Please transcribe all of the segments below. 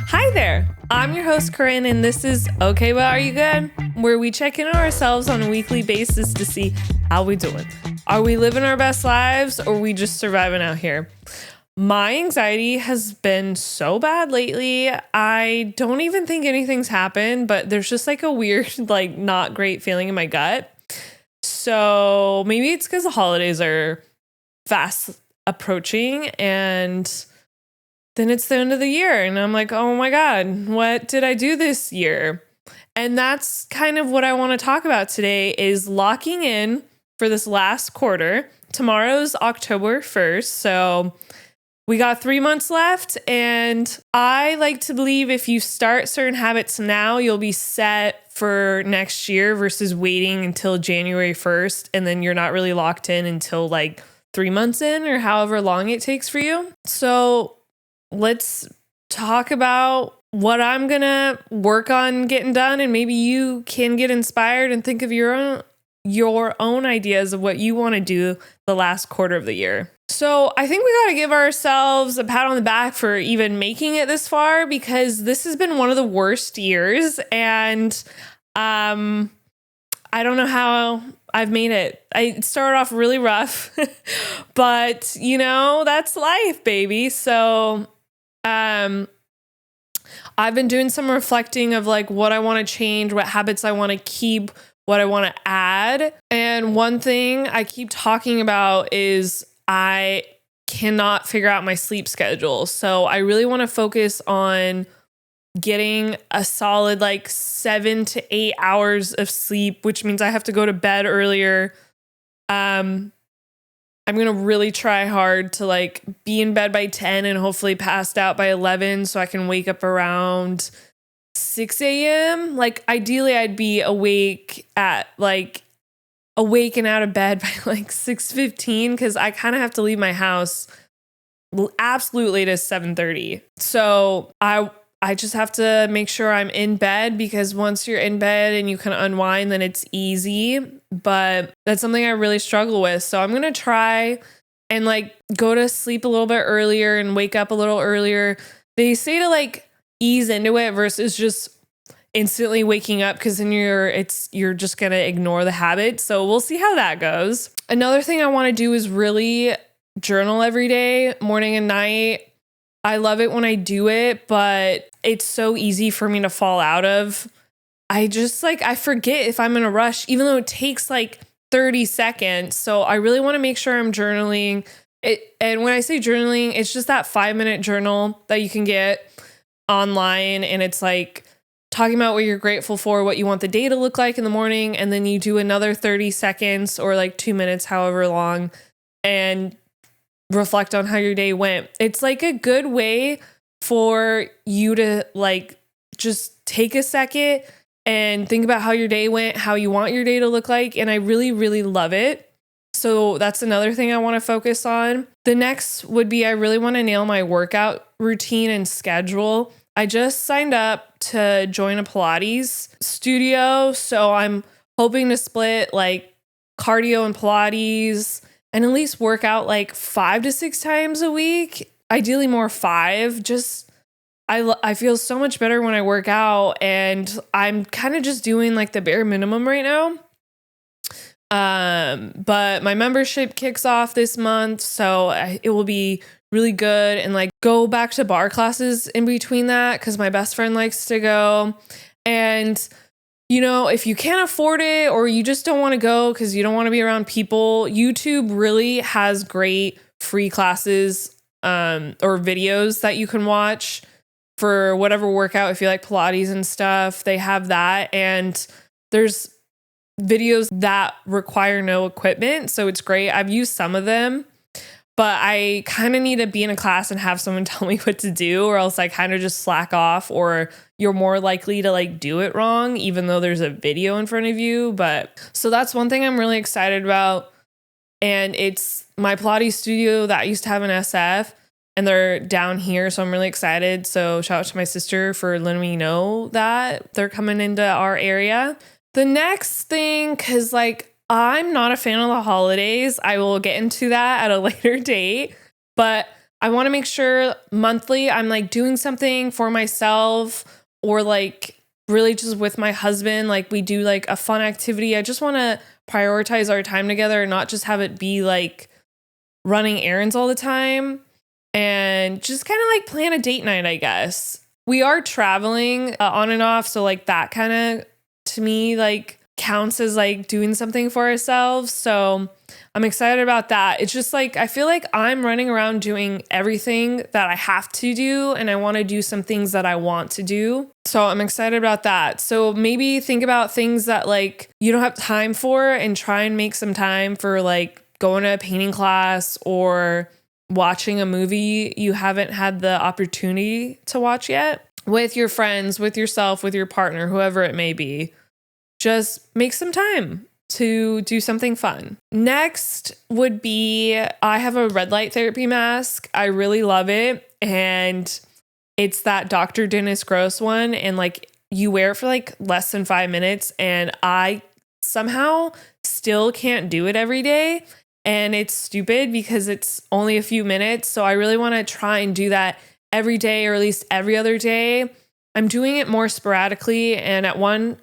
Hi there, I'm your host Corinne, and this is Okay, but Are You Good? Where we check in on ourselves on a weekly basis to see how we doing. Are we living our best lives, or are we just surviving out here? My anxiety has been so bad lately. I don't even think anything's happened, but there's just like a weird, like not great feeling in my gut. So maybe it's because the holidays are fast approaching and then it's the end of the year and I'm like, oh my God, what did I do this year? And that's kind of what I want to talk about today is locking in for this last quarter. Tomorrow's October 1st. So we got 3 months left. And I like to believe if you start certain habits now, you'll be set for next year versus waiting until January 1st. And then you're not really locked in until like 3 months in or however long it takes for you. So let's talk about what I'm going to work on getting done, and maybe you can get inspired and think of your own ideas of what you want to do the last quarter of the year. So I think we got to give ourselves a pat on the back for even making it this far, because this has been one of the worst years, and I don't know how I've made it. I started off really rough, but that's life, baby. So I've been doing some reflecting of like what I want to change, what habits I want to keep, what I want to add. And one thing I keep talking about is I cannot figure out my sleep schedule. So I really want to focus on getting a solid like 7 to 8 hours of sleep, which means I have to go to bed earlier. I'm going to really try hard to like be in bed by 10 and hopefully passed out by 11 so I can wake up around 6 a.m. Like ideally I'd be awake and out of bed by like 6:15 because I kind of have to leave my house absolute latest 7:30. So I just have to make sure I'm in bed, because once you're in bed and you can unwind, then it's easy. But that's something I really struggle with. So I'm going to try and like go to sleep a little bit earlier and wake up a little earlier. They say to like ease into it versus just instantly waking up, because then you're just going to ignore the habit. So we'll see how that goes. Another thing I want to do is really journal every day, morning and night. I love it when I do it, but it's so easy for me to fall out of. I forget if I'm in a rush, even though it takes like 30 seconds. So I really want to make sure I'm journaling it. And when I say journaling, it's just that 5-minute journal that you can get online. And it's like talking about what you're grateful for, what you want the day to look like in the morning. And then you do another 30 seconds or like 2 minutes, however long, and reflect on how your day went. It's like a good way for you to like just take a second and think about how your day went, how you want your day to look like. And I really, really love it. So that's another thing I want to focus on. The next would be I really want to nail my workout routine and schedule. I just signed up to join a Pilates studio. So I'm hoping to split like cardio and Pilates and at least work out like 5 to 6 times a week. Ideally more 5. Just I feel so much better when I work out, and I'm kind of just doing like the bare minimum right now. But my membership kicks off this month, so it will be really good, and like go back to bar classes in between that because my best friend likes to go. And if you can't afford it or you just don't want to go because you don't want to be around people, YouTube really has great free classes or videos that you can watch for whatever workout. If you like Pilates and stuff, they have that. And there's videos that require no equipment. So it's great. I've used some of them, but I kind of need to be in a class and have someone tell me what to do, or else I kind of just slack off, or you're more likely to like do it wrong, even though there's a video in front of you. But so that's one thing I'm really excited about. And it's my Pilates studio that I used to have in SF, and they're down here. So I'm really excited. So shout out to my sister for letting me know that they're coming into our area. The next thing, because like I'm not a fan of the holidays. I will get into that at a later date. But I want to make sure monthly I'm like doing something for myself or like really just with my husband. Like we do like a fun activity. I just want to prioritize our time together and not just have it be like running errands all the time, and just kind of like plan a date night, I guess. We are traveling on and off. So like that kind of to me like counts as like doing something for ourselves. So I'm excited about that. It's just like, I feel like I'm running around doing everything that I have to do, and I want to do some things that I want to do. So I'm excited about that. So maybe think about things that like you don't have time for and try and make some time for like going to a painting class or watching a movie you haven't had the opportunity to watch yet with your friends, with yourself, with your partner, whoever it may be. Just make some time to do something fun. Next would be, I have a red light therapy mask. I really love it. And it's that Dr. Dennis Gross one. And like you wear it for like less than 5 minutes. And I somehow still can't do it every day. And it's stupid because it's only a few minutes. So I really want to try and do that every day, or at least every other day. I'm doing it more sporadically. And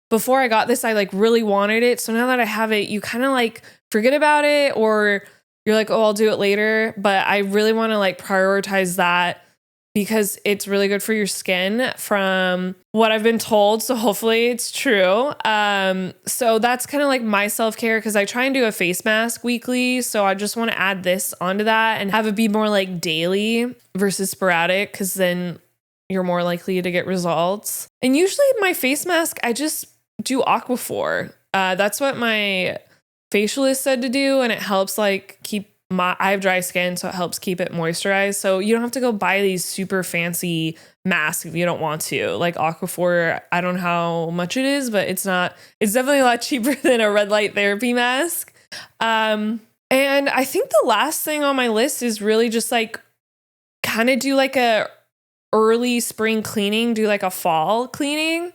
before I got this, I like really wanted it. So now that I have it, you kind of like forget about it, or you're like, oh, I'll do it later. But I really want to like prioritize that because it's really good for your skin from what I've been told. So hopefully it's true. So that's kind of like my self-care, because I try and do a face mask weekly. So I just want to add this onto that and have it be more like daily versus sporadic, because then you're more likely to get results. And usually my face mask, I just do Aquaphor. That's what my facialist said to do. And it helps like I have dry skin, so it helps keep it moisturized. So you don't have to go buy these super fancy masks if you don't want to. Like Aquaphor, I don't know how much it is, but it's definitely a lot cheaper than a red light therapy mask. And I think the last thing on my list is really just like kind of do like a early spring cleaning, do like a fall cleaning.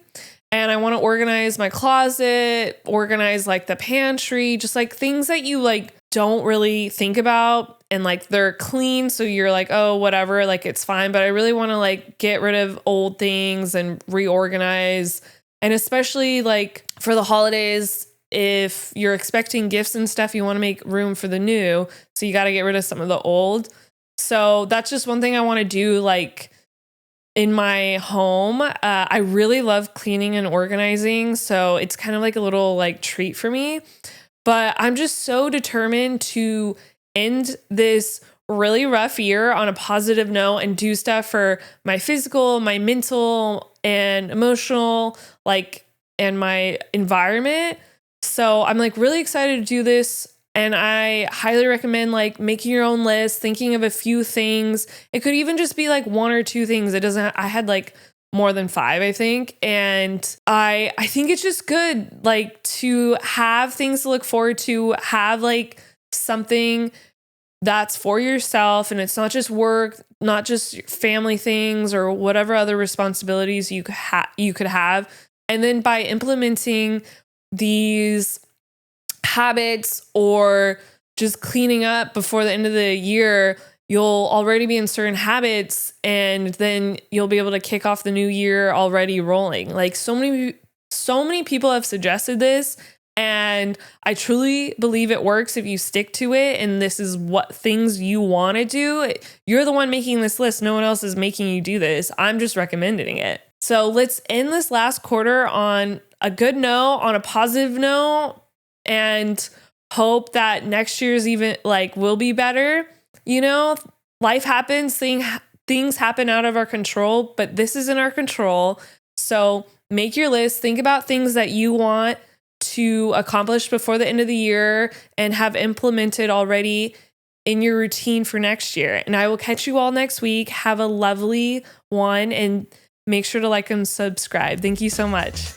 And I want to organize my closet, organize like the pantry, just like things that you like don't really think about, and like they're clean. So you're like, oh, whatever, like it's fine. But I really want to like get rid of old things and reorganize. And especially like for the holidays, if you're expecting gifts and stuff, you want to make room for the new. So you got to get rid of some of the old. So that's just one thing I want to do like in my home. I really love cleaning and organizing. So it's kind of like a little like treat for me. But I'm just so determined to end this really rough year on a positive note and do stuff for my physical, my mental and emotional, like, and my environment. So I'm like really excited to do this. And I highly recommend like making your own list, thinking of a few things. It could even just be like 1 or 2 things. I had like more than 5, I think. And I think it's just good like to have things to look forward to, have like something that's for yourself, and it's not just work, not just family things or whatever other responsibilities you could have. And then by implementing these habits or just cleaning up before the end of the year, you'll already be in certain habits, and then you'll be able to kick off the new year already rolling. Like so many people have suggested this, and I truly believe it works if you stick to it. And this is what things you want to do. You're the one making this list. No one else is making you do this. I'm just recommending it. So let's end this last quarter on a good note, on a positive note, and hope that next year's even like will be better. You know, life happens, things happen out of our control, but this is in our control. So make your list, think about things that you want to accomplish before the end of the year and have implemented already in your routine for next year. And I will catch you all next week. Have a lovely one, and make sure to like and subscribe. Thank you so much.